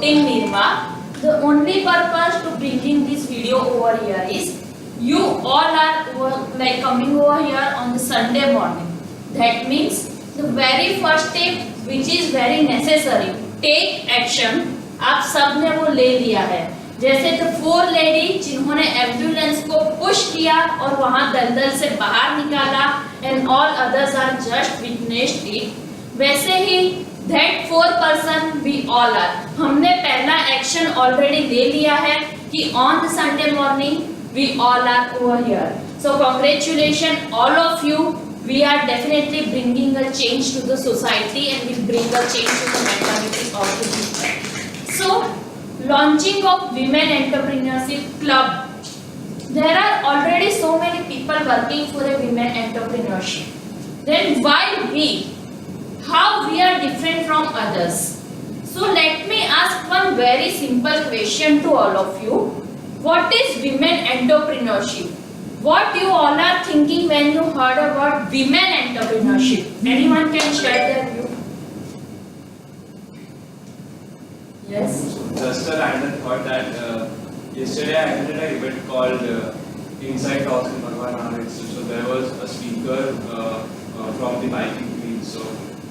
in Nirma. The only purpose to bringing this video over here is you all are like coming over here on the Sunday morning. That means the very first step which is very necessary, take action. आप सब ने वो ले लिया है. जैसे तो 4 lady जिन्होंने एम्बुलेंस को पुश किया और वहां दलदल से बाहर निकाला and all others are just witnessed it, वैसे ही that 4 person we all are. हमने पहला एक्शन ऑलरेडी ले लिया है कि on the Sunday morning we all are over here. So congratulations all of you. We are definitely bringing a change to the society and will bring a change to the mentality of the people. So launching of Women Entrepreneurship Club. There are already so many people working for a women entrepreneurship. Then why we? How we are different from others? So let me ask one very simple question to all of you. What is women entrepreneurship? What you all are thinking when you heard about women entrepreneurship? Anyone can share their view? Yes. Just a random thought that yesterday I attended an event called Inside Talks in Bhagwan Maharaj. So there was a speaker from the biking field. So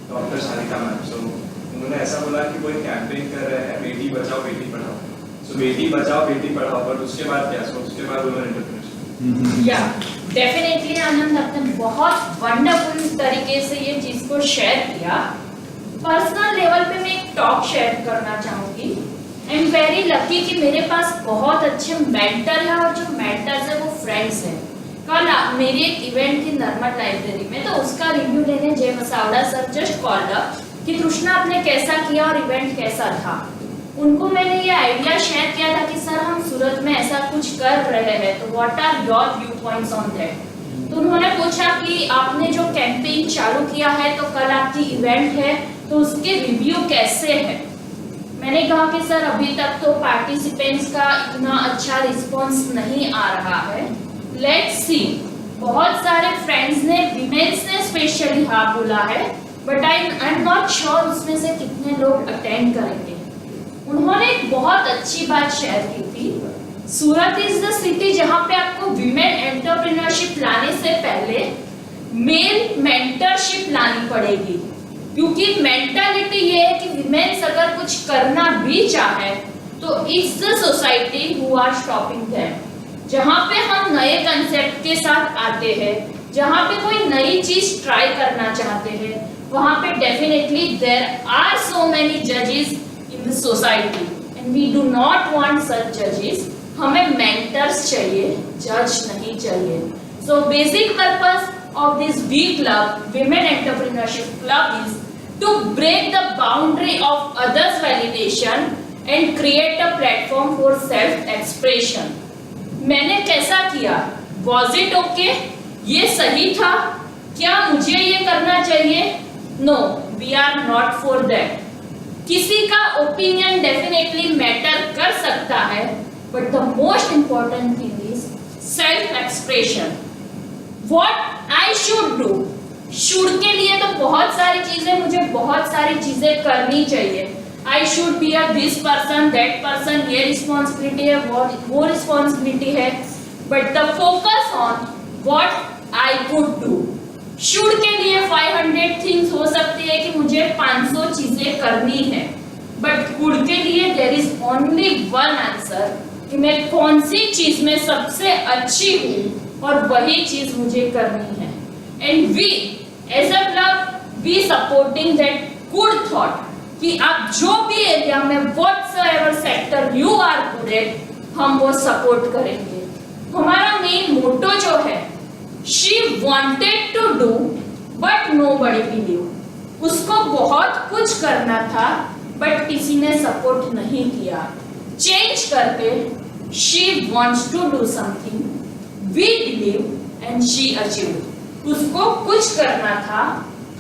doctor Sarika ma'am. So उन्होंने ऐसा बोला कि वो एक campaign कर रहे हैं बेटी बचाओ बेटी पढ़ाओ. सो बेटी बचाओ बेटी पढ़ाओ, पर उसके बाद क्या? सो उसके बाद उन्होंने एंटरप्रेन्योरशिप. या डेफिनेटली आनंद, आपने बहुत वंडरफुल तरीके से ये चीज को शेयर किया. पर्सनल लेवल पे मैं एक टॉक शेयर करना चाहूंगी. आई एम वेरी लकी कि मेरे पास बहुत अच्छे मेंटर है और जो मेंटर्स है वो फ्रेंड्स हैं. कल मेरी एक इवेंट थी नर्मद लाइब्रेरी में, तो उसका रिव्यू लेने जय मसावड़ा सर जस्ट कॉल्ड अप कि कृष्णा आपने कैसा किया और इवेंट कैसा था. उनको मैंने ये आइडिया शेयर किया था कि सर हम सूरत में ऐसा कुछ कर रहे हैं, तो what are your viewpoints on that. तो उन्होंने पूछा कि आपने जो कैंपेन चालू किया है तो कल आपकी इवेंट है तो उसके रिव्यू कैसे है. मैंने कहा कि सर अभी तक तो पार्टिसिपेंट्स का इतना अच्छा रिस्पॉन्स नहीं आ रहा है, लेट्स सी. बहुत सारे फ्रेंड्स ने विमेन्स ने स्पेशली हाँ बोला है, but I am not sure उसमें से कितने लोग अटेंड करेंगे. उन्होंने एक बहुत अच्छी बात शेयर की थी. सूरत इज द सिटी जहाँ पे आपको विमेन एंटरप्रेन्योरशिप लाने से पहले मेल मेंटरशिप लानी पड़ेगी, क्योंकि मेंटालिटी ये है कि विमेन्स अगर कुछ करना भी चाहे तो it's the society who are stopping them. जहाँ पे हम नए कंसेप्ट के साथ आते हैं, जहाँ पे कोई नई चीज ट्राई करना चाहते हैं, वहाँ पे definitely there are so many जजेस in the society and we do not want सच जजेस. हमें मेंटर्स चाहिए, जज नहीं चाहिए. So basic purpose of this V Club, Women Entrepreneurship Club, is to break the boundary of others' validation and create a platform for self-expression. मैंने कैसा किया? Was it okay? ये सही था? क्या मुझे ये करना चाहिए? No, we are not for that. किसी का ओपिनियन डेफिनेटली मैटर कर सकता है, but the most important thing is self-expression. What I should do. Should के लिए तो बहुत सारी चीजें, मुझे बहुत सारी चीजें करनी चाहिए. I should be a this person, that person, ये रिस्पॉन्सिबिलिटी है, वो रिस्पॉन्सिबिलिटी है. But the focus on what I could do. Should के लिए 500 थिंग्स हो सकती है कि मुझे 500 चीजें करनी है. But could के लिए there is only one answer कि मैं कौन सी चीज में सबसे अच्छी हूँ और वही चीज मुझे करनी है. And we as a club we supporting that good thought कि आप जो भी एरिया में whatsoever sector you are good at, हम वो सपोर्ट करेंगे. हमारा मेन मोटो जो है, she wanted to do but nobody believed. उसको बहुत कुछ करना था बट किसी ने सपोर्ट नहीं किया. चेंज करके she wants to do something, we believe and she achieved. उसको कुछ करना था,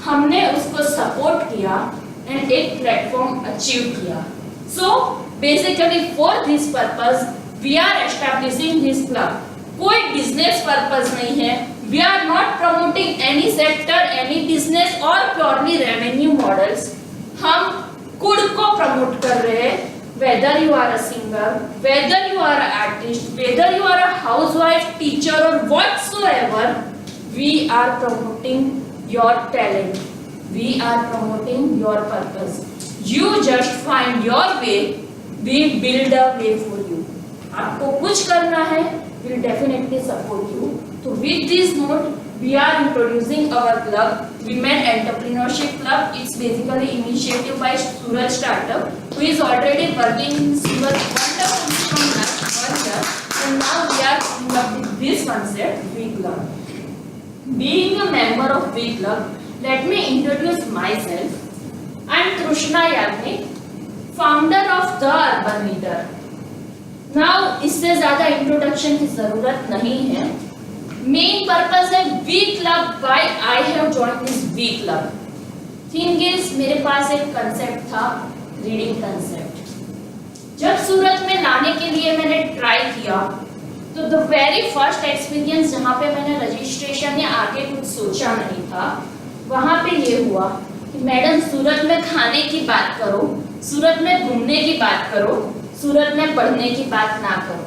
हमने उसको सपोर्ट किया एंड एक प्लेटफॉर्म अचीव किया. So basically for this purpose we are establishing this club. कोई बिजनेस पर्पस नहीं है. We are not promoting any sector, any business और प्योरली रेवेन्यू मॉडल्स. हम खुद को प्रमोट कर रहे हैं whether you are a singer, whether you are an artist, whether you are a housewife, teacher or whatsoever, we are promoting your talent. We are promoting your purpose. You just find your way. We build a way for you. आपको कुछ करना है, we'll definitely support you. So with this note, we are introducing our club, Women Entrepreneurship Club. It's basically initiative by Suraj Startup, who is already working in Surat wonderfully from last 1 year, and now we are coming up with this concept, V Club. Being a member of V Club, let me introduce myself. I am Trishna Yagnik, founder of The Urban Leader. Now इससे ज़्यादा introduction की ज़रूरत नहीं है. Main purpose है we club. Why I have joined this we club. Thing is, मेरे पास एक कंसेप्ट था, रीडिंग कंसेप्ट. जब सूरत में लाने के लिए मैंने ट्राई किया, तो द वेरी फर्स्ट एक्सपीरियंस जहाँ पे मैंने रजिस्ट्रेशन या आगे कुछ सोचा नहीं था, वहाँ पे ये हुआ कि मैडम सूरत में खाने की बात करो, सूरत में घूमने की बात करो, सूरत में पढ़ने की बात ना करो.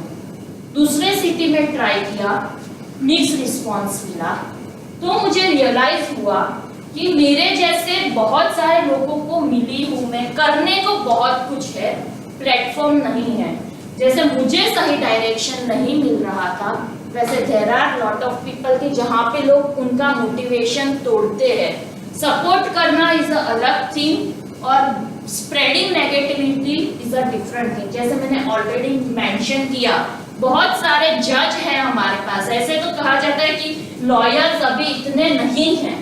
दूसरे सिटी में ट्राई किया, मिक्स रिस्पॉन्स मिला. तो मुझे रियलाइज हुआ कि मेरे जैसे बहुत सारे लोगों को मिली हूँ मैं, करने को बहुत कुछ है, प्लेटफॉर्म नहीं है. जैसे मुझे सही डायरेक्शन नहीं मिल रहा था, वैसे there are lot of people कि जहाँ पे लोग उनका मोटिवेशन तोड़ते हैं. सपोर्ट करना इज अ अलग थिंग और spreading negativity is a different thing. जैसे मैंने ऑलरेडी मेंशन किया, बहुत सारे जज हैं हमारे पास. ऐसे तो कहा जाता है कि लॉयर्स अभी इतने नहीं हैं,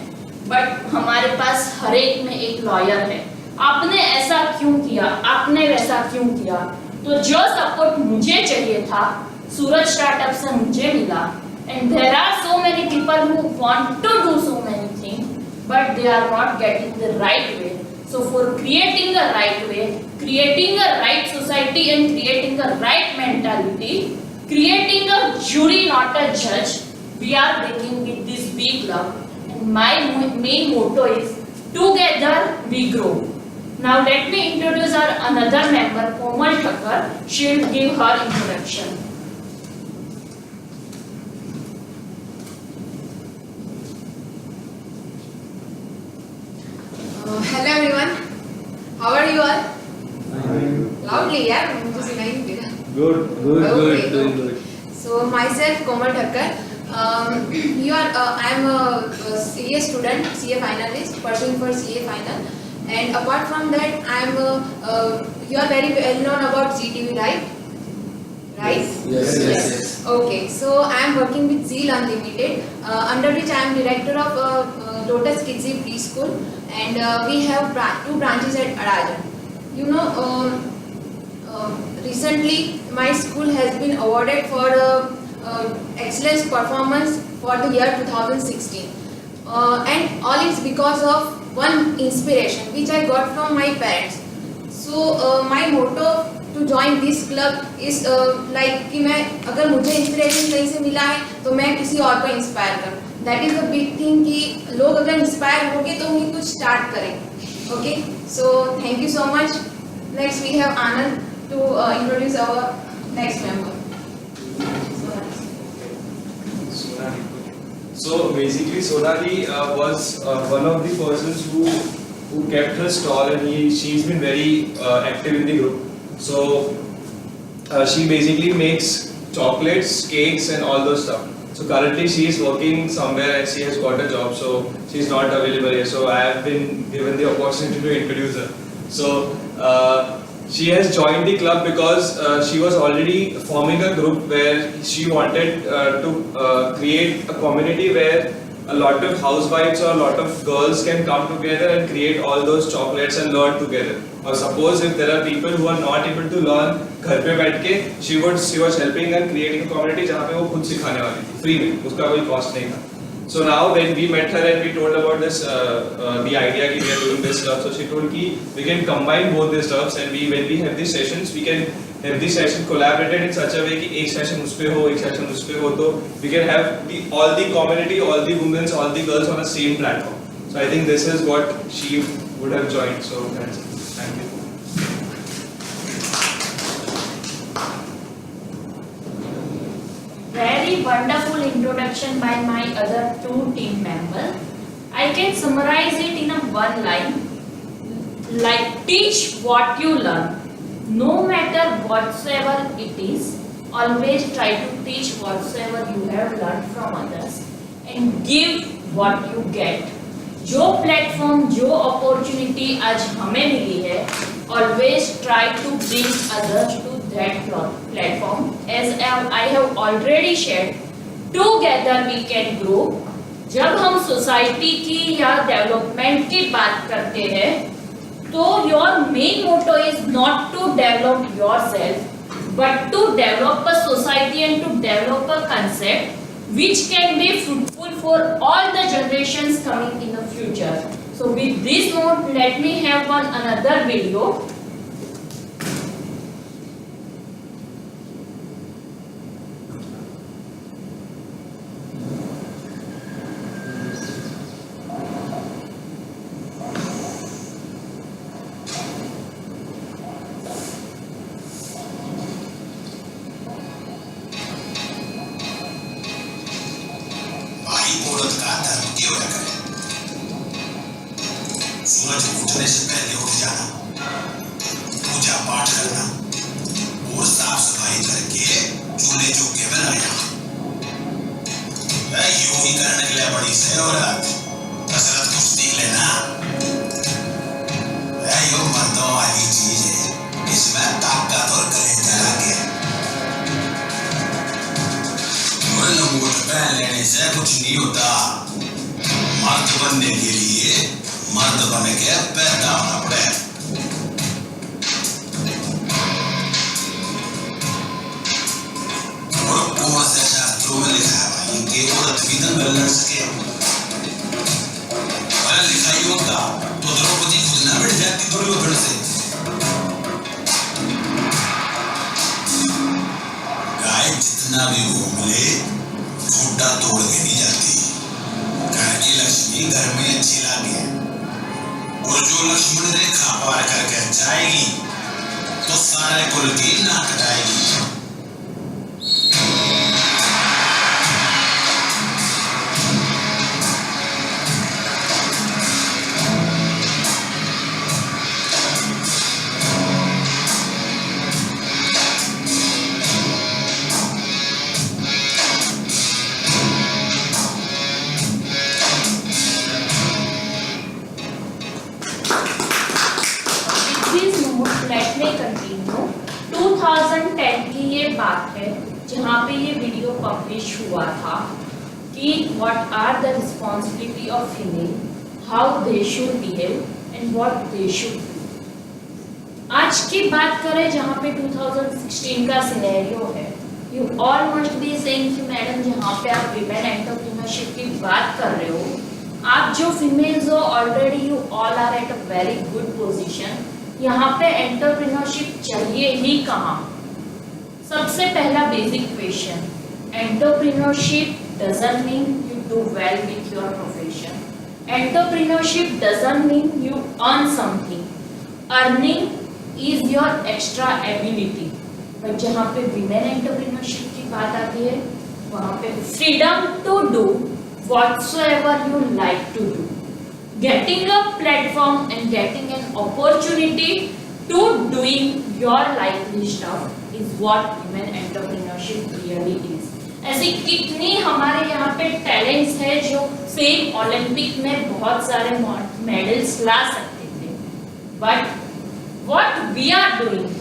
बट हमारे पास हर एक में एक लॉयर है. आपने ऐसा क्यों किया, आपने वैसा क्यों किया. तो जो सपोर्ट मुझे चाहिए था सूरज स्टार्टअप से मुझे मिला. And there are so many people who want to do so many things, but they are not getting the right way. So for creating a right way, creating a right society and creating a right mentality, creating a jury not a judge, we are bringing with this big club. And my main motto is together we grow. Now let me introduce our another member, Komal Thakkar. She will give her introduction. Hello everyone, how are you all? Loudly, yeah, मुझे सुनाई नहीं दे रहा. Good, doing good. So myself Komal Thakkar. I am a CA student, CA finalist, pursuing for CA final. And apart from that, you are very well known about ZTV, right? Right? Yes. Okay, so I am working with Zeal Unlimited, under which I am director of Lotus Kids Preschool, and we have 2 branches at Arajan. You know, recently my school has been awarded for excellence performance for the year 2016, and all is because of one inspiration which I got from my parents. So my motto to join this club is like कि मैं अगर मुझे inspiration कहीं से मिला है तो मैं किसी और को इंस्पायर करूँ. That is a big thing कि लोग अगर इंस्पायर होंगे तो उन्हें कुछ स्टार्ट करें. Okay, so thank you so much. Next we have Anand to introduce our next member. So basically Sonali was one of the persons who kept her stall, and she's been very active in the group. So she basically makes chocolates, cakes and all those stuff. So currently she is working somewhere and she has got a job, so she's not available here. So I have been given the opportunity to introduce her. So she has joined the club because she was already forming a group where she wanted to create a community where a lot of housewives or a lot of girls can come together and create all those chocolates and learn together. Or suppose if there are people who are not able to learn घर पे बैठ के, she was helping and creating a community जहाँ पे वो खुद सिखाने वाली थी free में, उसका कोई cost नहीं था. So now when we met her and we told about this, the idea कि we are doing this stuff, so she told कि we can combine both these stuffs, and when we have these sessions, we can have this session collaborated in such a way कि एक session उस पे हो, एक session उस पे हो, तो we can have all the community, all the women, all the girls on the same platform. So I think this is what she would have joined. So that's it. Thank you. wonderful introduction by my other two team members. I can summarize it in a one line, like teach what you learn. No matter whatsoever it is, always try to teach whatsoever you have learned from others and give what you get. जो platform, जो opportunity आज हमें मिली है, always try to bring others to that platform. As I have already shared, together we can grow. जब हम society की या development की बात करते हैं, तो your main motto is not to develop yourself, but to develop a society and to develop a concept which can be fruitful for all the generations coming in the future. So with this note, let me have another video. सूरज उठने से पहले उठ जाना, पूजा पाठ करना और साफ सफाई करके चूल्हे चौके बनाना। यूं ही करने के लिए बड़ी से औरत कसरत कुछ सीख लेना। यो मर्दों वाली चीज है, इसमें ताकत और कलेजा लगे। लंगोट पहन लेने से कुछ नहीं होता। मर्द बनने के लिए मर्द बन के पैदा होना पड़े। और कौन से शास्त्रों में लिखा है भाई कि औरत भी दंगल लड़ सके? अरे लिखा ही होता तो द्रौपदी खुद ना बैठ जाती दुर्योधन से। गाय जितना भी घूम ले, खूंटा तोड़ के नहीं जाती। घर की लक्ष्मी घर में अच्छी लागे, और जो लक्ष्मण रेखा पार करके जाएगी तो सारे कुल की नाक कटाएगी। Let me continue. 2010 की ये बात है जहाँ पे ये वीडियो पब्लिश हुआ था कि what are the responsibility of female, how they should behave and what they should do. आज की बात करें जहाँ पे 2016 का सिनेरियो है, you all must be saying कि मैडम जहाँ पे आप विमेन एंटरप्रेन्योरशिप की बात कर रहे हो, आप जो फीमेल्स हो already you all are at a very good position, यहाँ पे एंटरप्रेन्योरशिप चाहिए ही कहाँ? सबसे पहला basic question, entrepreneurship doesn't mean you do well with your profession. Entrepreneurship doesn't mean you earn something. Earning is your extra ability. But जहाँ पे women entrepreneurship की बात आती है, वहाँ पे freedom to do whatsoever you like to do. Getting a platform and getting an opportunity to doing your likely stuff is what women entrepreneurship really is. ऐसी कितनी हमारे यहाँ पे टैलेंट्स है जो सेम ओलंपिक में बहुत सारे मेडल्स ला सकते थे, but what we are doing,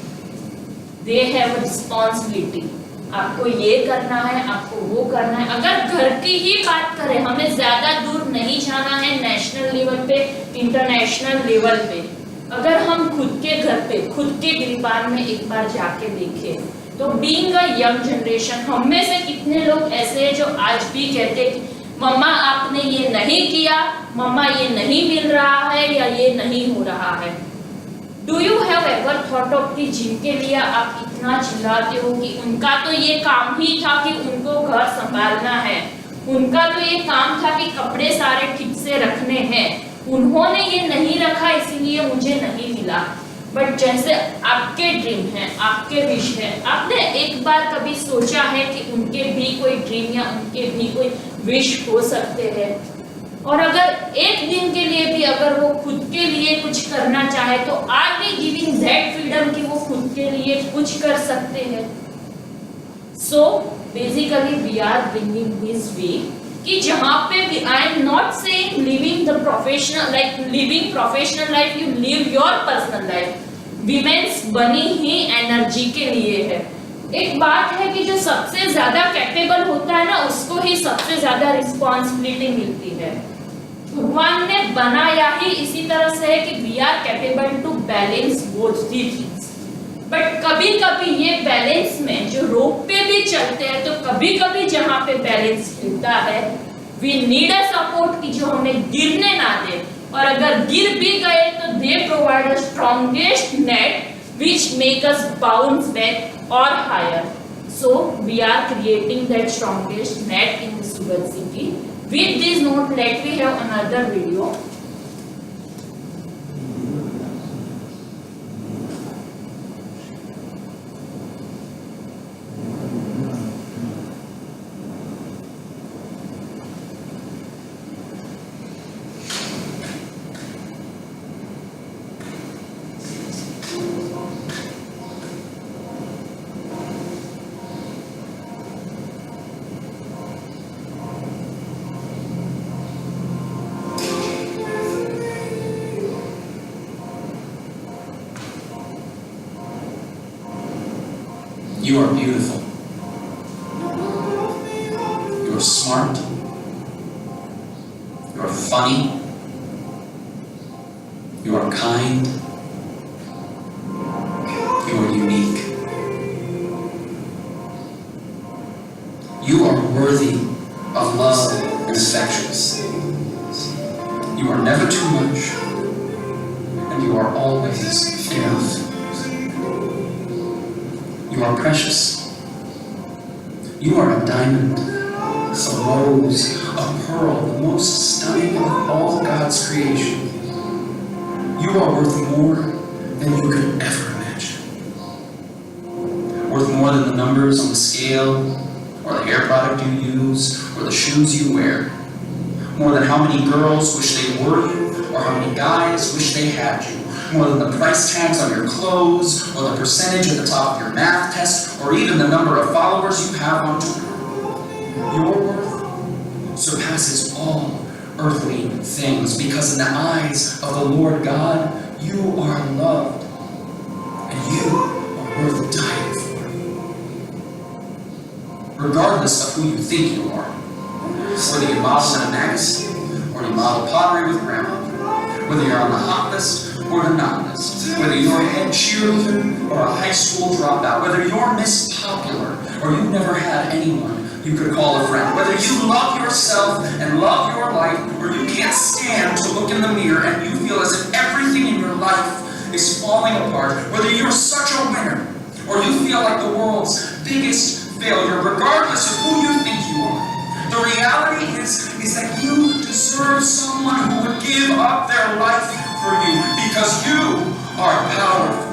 they have a responsibility. आपको ये करना है, आपको वो करना है। अगर घर की ही बात करें, हमें ज्यादा दूर नहीं जाना है नेशनल लेवल पे, इंटरनेशनल लेवल पे। अगर हम खुद के घर पे, खुद के गिरबान में एक बार जाके देखें, तो बीइंग अ यंग जनरेशन, हम में से कितने लोग ऐसे हैं जो आज भी कहते हैं मम्मा आपने ये नहीं किया, मम्मा ये नहीं मिल रहा है या ये नहीं हो रहा है। Do you have ever thought of कि जिनके लिए आप इतना चिल्लाते हो कि उनका तो ये काम ही था कि उनको घर संभालना है, उनका तो ये काम था कि कपड़े सारे ठीक से रखने हैं, उन्होंने ये नहीं रखा इसीलिए मुझे नहीं मिला। बट जैसे आपके ड्रीम है, आपके विश है, आपने एक बार कभी सोचा है कि उनके भी कोई ड्रीम या उनके भी कोई विश हो सकते हैं? और अगर एक दिन के लिए भी अगर वो खुद के लिए कुछ करना चाहे तो are we giving that freedom कि वो खुद के लिए कुछ कर सकते हैं? So basically we are bringing this way कि जहाँ पे भी I am not saying living the professional like living professional life, you live your personal life. Women's बनी ही एनर्जी के लिए है। एक बात है कि जो सबसे ज्यादा कैपेबल होता है ना, उसको ही सबसे ज्यादा रिस्पॉन्सिबिलिटी मिलती है। भगवान ने बनाया ही इसी तरह से है कि we are capable to balance both the things. बट कभी कभी ये बैलेंस में जो रोप पे भी चलते हैं तो कभी कभी जहाँ पे बैलेंस हिलता है वी नीड अ सपोर्ट कि जो हमें गिरने ना दे, और अगर गिर भी गए तो they provide a strongest net which make us bounce back or higher. So we are creating that strongest net in the sugar city. With this note, let me have another video. You are beautiful. You are smart. You are funny. You are kind. You are unique. You are worthy of love and affections. You are never too much, and you are always enough. You are precious. You are a diamond, a rose, a pearl, the most stunning of all God's creation. You are worth more than you could ever imagine. Worth more than the numbers on the scale, or the hair product you use, or the shoes you wear. More than how many girls wish they were you, or how many guys wish they had you. More than the price tags on your clothes, or the percentage at the top of your math test, or even the number of followers you have on Twitter. Your worth surpasses all earthly things, because in the eyes of the Lord God, you are loved, and you are worth dying for. Regardless of who you think you are, whether you model in a magazine, or you model pottery with grandma, whether you're on the hot list or the not list, whether you're a head cheerleader or a high school dropout, whether you're Miss Popular or you've never had anyone you could call a friend, whether you love yourself and love your life, or you can't stand to look in the mirror and you feel as if everything in your life is falling apart, whether you're such a winner or you feel like the world's biggest failure, regardless of who you think you are, the reality is that you deserve someone who would give up their life for you, because you are powerful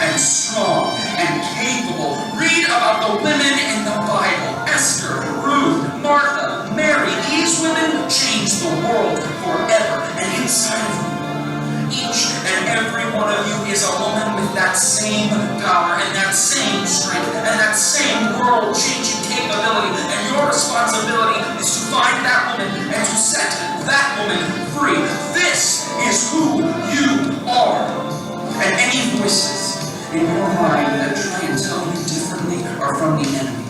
and strong and capable. Read about the women in the Bible: Esther, Ruth, Martha, Mary. These women changed the world forever, and inside of you, each and every one of you is a woman with that same power and that same strength and that same world-changing capability, and your responsibility is to find that woman and to set that woman free. This is who you are. And any voices in your mind that try and tell you differently are from the enemy.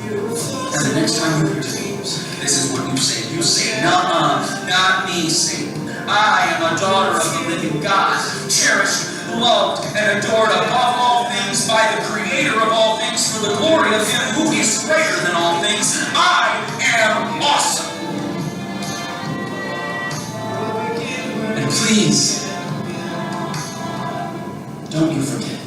And the next time you hear dreams, this is what you say. You say, "Nuh-uh, not me, Satan. I am a daughter of the living God, cherished, loved, and adored above all things by the Creator of all things, for the glory of Him who is greater than all things. I am awesome." And please, don't you forget.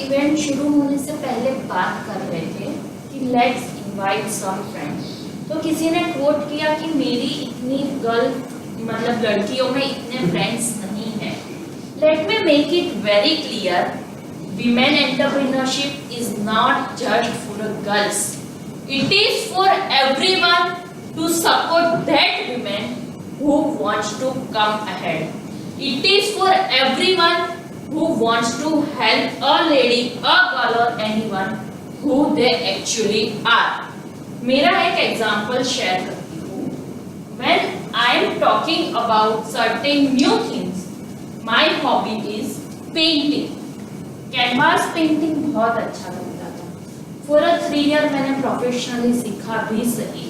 Event शुरू होने से पहले बात कर रहे थे कि let's invite some friends, तो किसी ने कोट किया कि मेरी इतनी मतलब लड़कियों में इतने फ्रेंड्स नहीं हैं। Let me make it very clear, women entrepreneurship is not just for girls. It is for everyone to support that women who wants to come ahead. It is for everyone who wants to help a lady, a girl or anyone who they actually are. मेरा एक example share करती हूँ. When I am talking about certain new things, my hobby is painting. Canvas painting बहुत अच्छा लगता था. For 3 year मैंने professionally सीखा भी सही.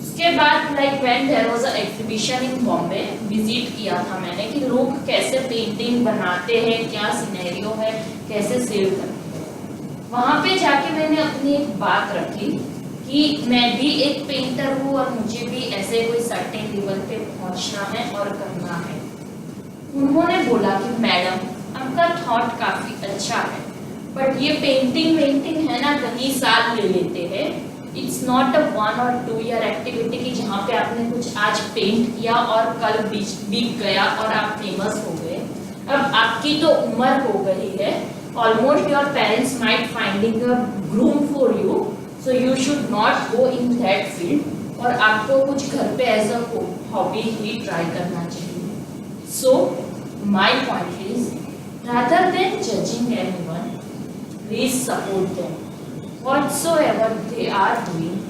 उसके बाद like when there was a exhibition in Bombay, visit किया था मैंने कि लोग कैसे पेंटिंग बनाते हैं, क्या सिनेरियो है, कैसे सेल करते हैं. वहाँ पे जाके मैंने अपनी एक बात रखी कि मैं भी एक पेंटर हूँ और मुझे भी ऐसे कोई सर्टेन लेवल पे पहुँचना है और करना है. उन्होंने बोला कि मैडम आपका थॉट काफी अच्छा है, बट ये पेंटिंग है ना, कहीं साल ले लेते हैं. इट्स नॉट अ 1 और 2 ईयर एक्टिविटी कि जहाँ पे आपने कुछ आज पेंट किया और कल बीत गया और आप फेमस हो गए. अब आपकी तो उम्र हो गई है, almost your parents might finding a groom for you, so you should not go in that field, और आपको कुछ घर पे एज अ हॉबी ही ट्राई करना चाहिए. So my point is, rather than judging anyone, please support them whatsoever they are doing.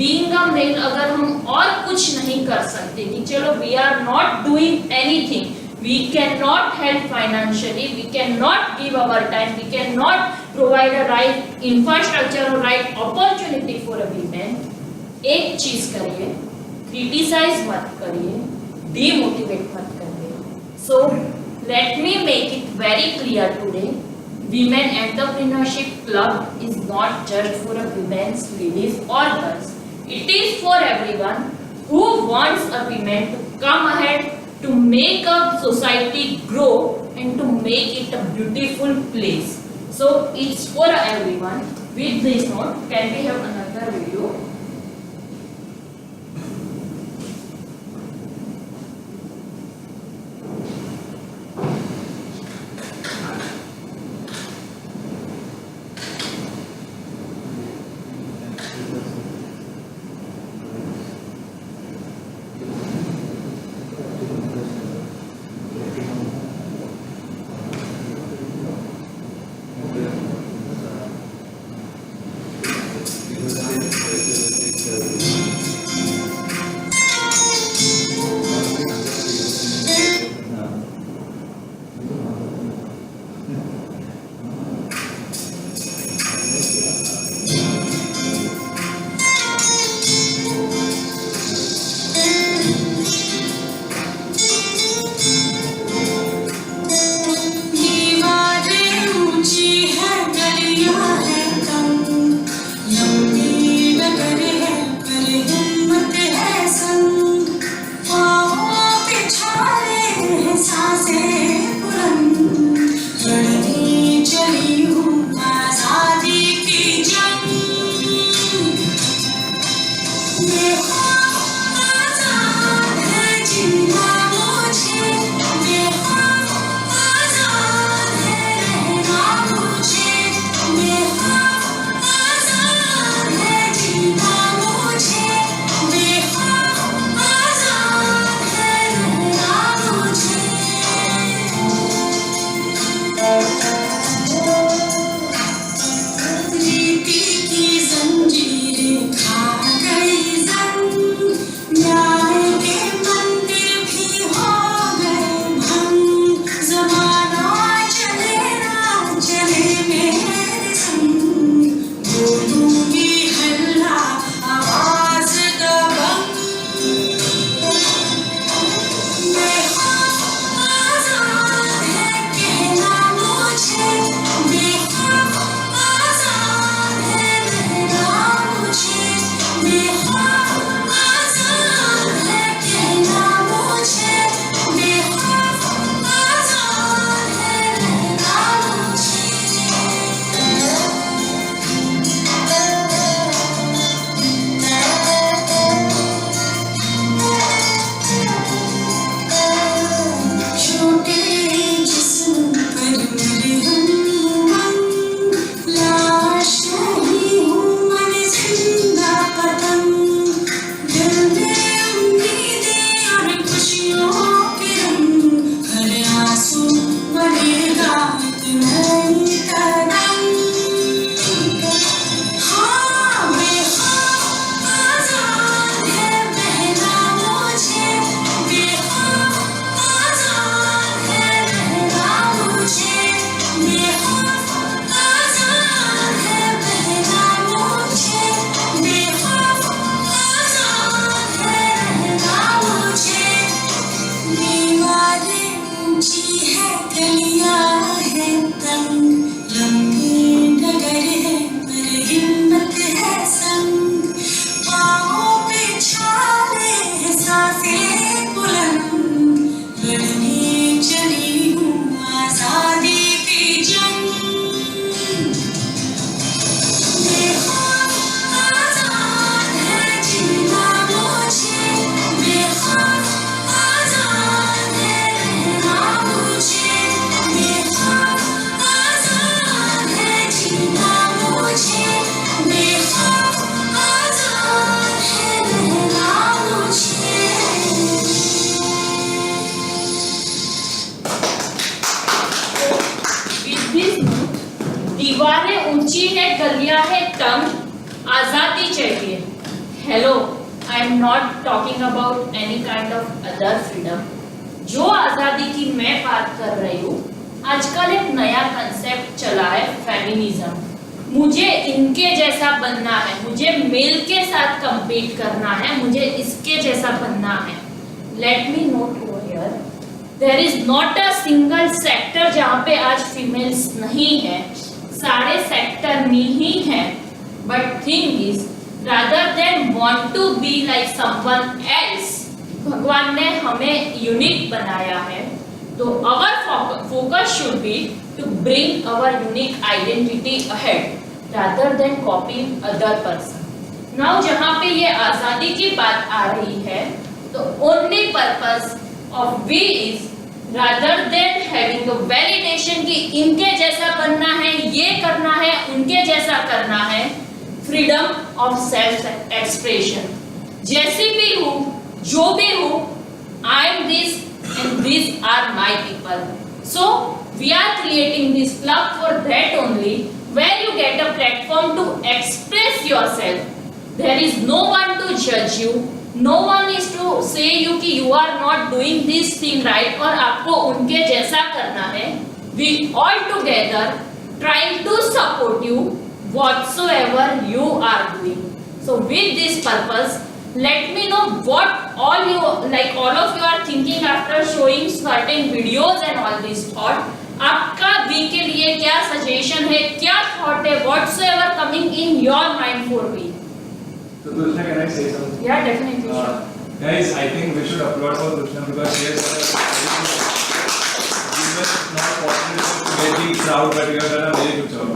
Being a male, अगर हम और कुछ नहीं कर सकते कि चलो we are not doing anything, we cannot help financially, we cannot give our time, we cannot provide a right infrastructure or right opportunity for a woman. एक चीज करिए, criticize मत करिए, demotivate मत करिए. So let me make it very clear today, Women Entrepreneurship Club is not just for women's ladies or girls. It is for everyone who wants a woman to come ahead, to make a society grow and to make it a beautiful place. So it's for everyone. With this note, can we have another video? मेरा है तंग, आजादी चाहिए। Hello, I am not talking about any kind of other freedom. जो आजादी की मैं बात कर रही हूँ, आजकल एक नया कंसेप्ट चला है, फेमिनिज्म। मुझे इनके जैसा बनना है, मुझे मेल के साथ compete करना है, मुझे इसके जैसा बनना है। Let me note over here, there is not a single sector जहाँ पे आज फीमेल्स नहीं है, सारे सेक्टर में ही हैं। But thing is, rather than want to be like someone else, भगवान ने हमें यूनिक बनाया है, तो our focus should be to bring our unique identity ahead rather than copying other person. Now जहाँ पे ये आजादी की बात आ रही है, तो only purpose of we is rather than having a validation कि इनके जैसा बनना है, ये करना है, उनके जैसा करना है, freedom of self expression। जैसी भी हूँ, जो भी हूँ, I am this and these are my people. So we are creating this club for that only, where you get a platform to express yourself. There is no one to judge you, no one is to say you कि you are not doing this thing right और आपको उनके जैसा करना है। We all together trying to support you whatsoever you are doing. So with this purpose, let me know what all of you are thinking after showing certain videos and all this thought. आपका we के लिए क्या suggestion है, क्या thought है, whatsoever coming in your mind for we. So Tushna, can I say something? Yeah, definitely. Guys, I think we should applaud for Tushna because she has we were not fortunate to get the crowd, but you have done a very good job.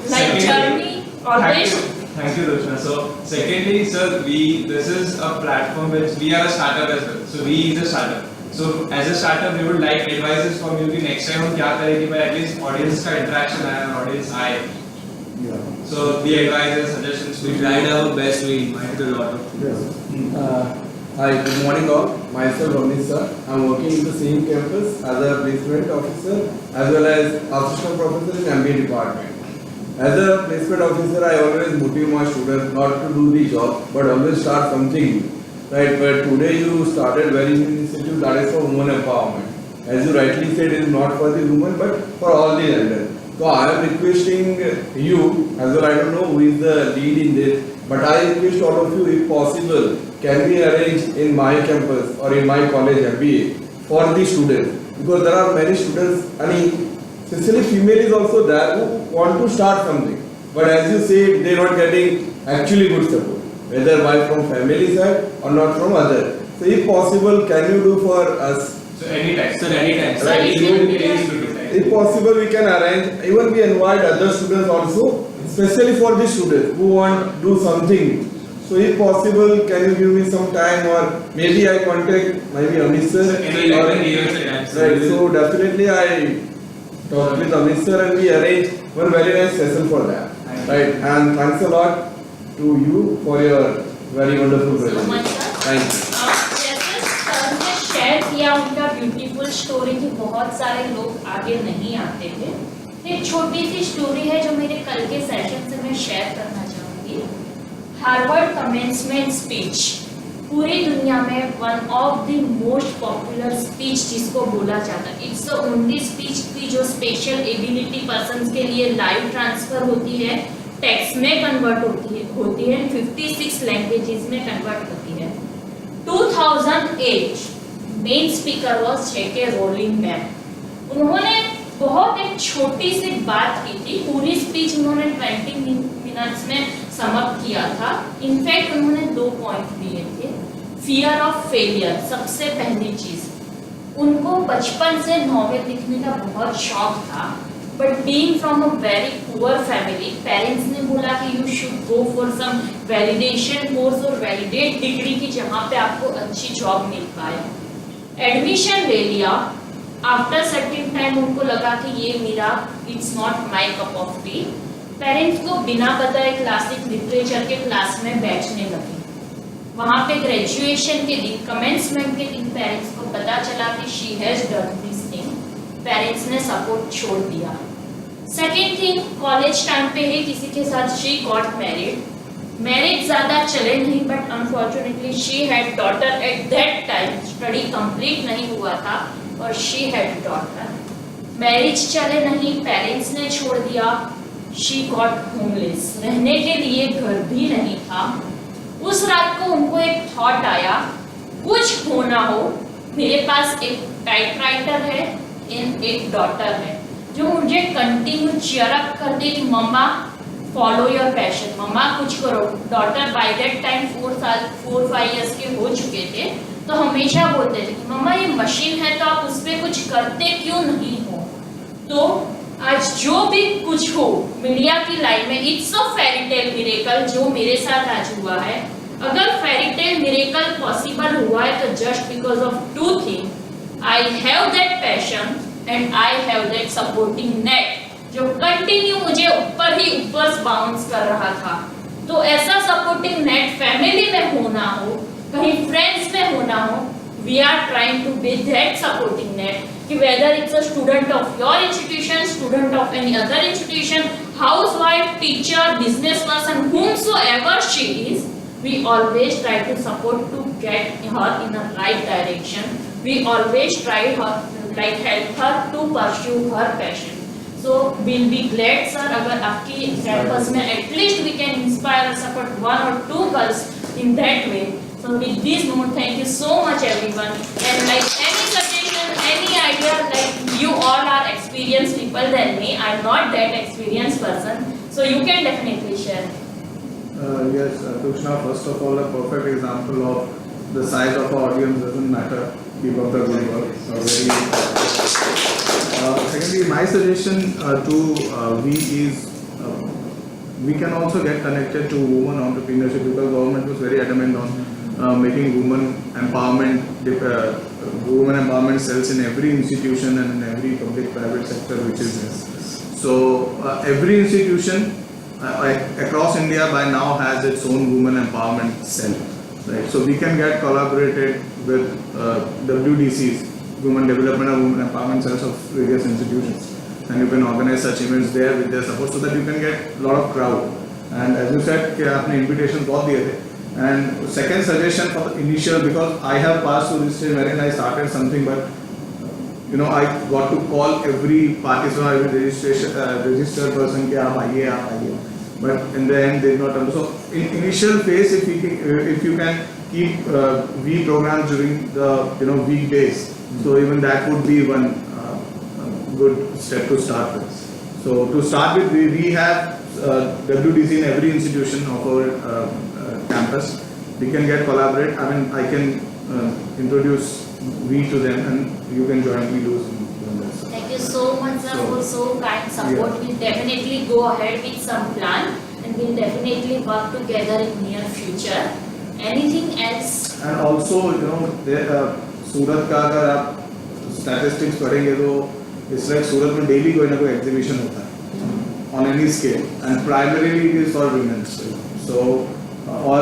Like journey always. Thank you, Tushna. So, secondly, sir, this is a platform which we are a startup as well. So, we is a startup. So, as a startup, we would like advices from you कि next time हम क्या करें कि भाई at least audience का interaction आए और audience आए. Yeah. So, the advices, suggestions. We tried our best. We invited a lot of people. Hi, good morning all. Myself Amish sir. I'm working in the same campus as a placement officer as well as assistant professor in MBA department. As a placement officer, I always motivate my students not to do the job but always start something new. Right, but today you started very new initiative that is for women empowerment. As you rightly said, it is not for the women but for all the gender. So I am requesting you as well. I don't know who is the lead in this, but I request all of you, if possible, can we arrange in my campus or in my college MBA for the students, because there are many students, and especially female is also there who want to start something, but as you said, they are not getting actually good support, whether by from family side or not from other. So if possible, can you do for us? So, anytime. Sir, anytime. Sir, If possible, we can arrange, even we invite other students also, especially for the students who want to do something. So if possible, can you give me some time, or maybe I contact maybe Amish sir? Right, so definitely I talk with Amish sir and we arrange one very nice session for that. Right, and thanks a lot to you for your very wonderful So much, presentation. sir. Thank you. जैसे sir ने share किया उनका beautiful story कि बहुत सारे लोग आगे नहीं आते थे, एक छोटी सी स्टोरी है जो मेरे कल के सेशन से मैं शेयर करना चाहूँगी। हार्वर्ड कमेंसमेंट स्पीच पूरी दुनिया में one of the most popular speech जिसको बोला जाता है। इट्स द ओनली स्पीच की जो स्पेशल एबिलिटी पर्सन्स के लिए लाइव ट्रांसफर होती है, टेक्स्ट में कन्वर्ट होती है 56 लैंग्वेजेस में कन्वर्ट होती है। 2008 main speaker was JK rolling ma'am. उन्होंने बहुत एक छोटी सी बात की थी, पूरी स्पीच उन्होंने 20 मिनट्स में समाप्त किया था। इनफैक्ट उन्होंने 2 पॉइंट दिए थे। फियर ऑफ फेलियर सबसे पहली चीज, उनको बचपन से नॉवेल लिखने का बहुत शौक था, but being from a very poor family, parents ने बोला कि you should go for some validation course और वैलिडेट डिग्री की जहाँ पे आपको अच्छी जॉब मिल पाए। एडमिशन ले लिया। आफ्टर सर्टेन टाइम उनको लगा कि ये मेरा it's not my cup of T. Parents को बिना बताए क्लासिक लिटरेचर के क्लास में बैठने लगे। वहाँ पे ग्रेजुएशन के दिन, कमेंसमेंट के दिन पेरेंट्स को पता चला कि she has done this thing. Parents ने सपोर्ट छोड़ दिया। सेकेंड थिंग, कॉलेज टाइम पे ही किसी के साथ शी गॉट मैरिड. मैरिज ज़्यादा चले नहीं, but unfortunately she had daughter at that time. Study complete नहीं हुआ था और शी हैड डॉटर. मैरिज चले नहीं, पेरेंट्स ने छोड़ दिया. She got homeless. रहने के लिए घर भी नहीं था. उस रात को उनको एक थॉट आया, कुछ होना हो, मेरे पास एक टाइपराइटर है एंड एक डॉटर है जो मुझे कंटिन्यू चीयर अप करती कि मम्मा फॉलो योर पैशन, मम्मा कुछ करो. Daughter by that time 4-5 years के हो चुके थे, तो हमेशा बोलते थे कि मम्मा ये मशीन है तो आप उस पर कुछ करते क्यों नहीं हो. तो आज जो भी कुछ हो मीडिया की लाइन में, it's a fairy tale miracle जो मेरे साथ आज हुआ है. अगर फेरी टेल मिरेकल पॉसिबल हुआ है तो just because of 2 thing. I have that passion and I have that supporting net जो कंटिन्यू मुझे ऊपर ही ऊपर बाउंस कर रहा था. तो ऐसा सपोर्टिंग नेट फैमिली में होना हो, कहीं फ्रेंड्स में होना हो, we are trying to be that supporting net कि whether it's a student of your institution, student of any other institution, housewife, teacher, business person, whomsoever she is, we always try to support to get her in the right direction. We always try her, like help her to pursue her passion. So we'll be glad sir अगर आपकी campus में at least we can inspire or support 1 or 2 girls in that way. So with this note, thank you so much everyone, and like any suggestion, any idea, like you all are experienced people than me. I'm not that experienced person, so you can definitely share. Yes, Tushna, first of all, a perfect example of the size of our audience doesn't matter. Keep up the good work. Secondly, my suggestion to we is we can also get connected to women entrepreneurship because government was very adamant on making women empowerment cells in every institution and in every public-private sector which is there. So every institution across India by now has its own women empowerment cell. Right? So we can get collaborated with WDCs, Women Development and Women Empowerment cells of various institutions, and you can organize such events there with their support so that you can get a lot of crowd. And as you said, कि आपने invitation बहुत दिए थे. And second suggestion for the initial, because I have passed through this stage wherein I started something, but I got to call every participant, every registered person कि आप आइए. But in the end, they did not come. So in initial phase, if you can keep V programs during the weekdays, so even that would be one good step to start with. So to start with, we have WDC in every institution of our campus. We can get collaborate. I mean, I can introduce V to them, and you can jointly do some. Thank you so much sir for so kind support. We'll definitely go ahead with some plan and we'll definitely work together in near future. Anything else? And also, सूरत का अगर आप statistics पढ़ेंगे तो इस like सूरत में daily कोई ना कोई एग्जीबिशन होता है on any scale and primarily it is for womens. So और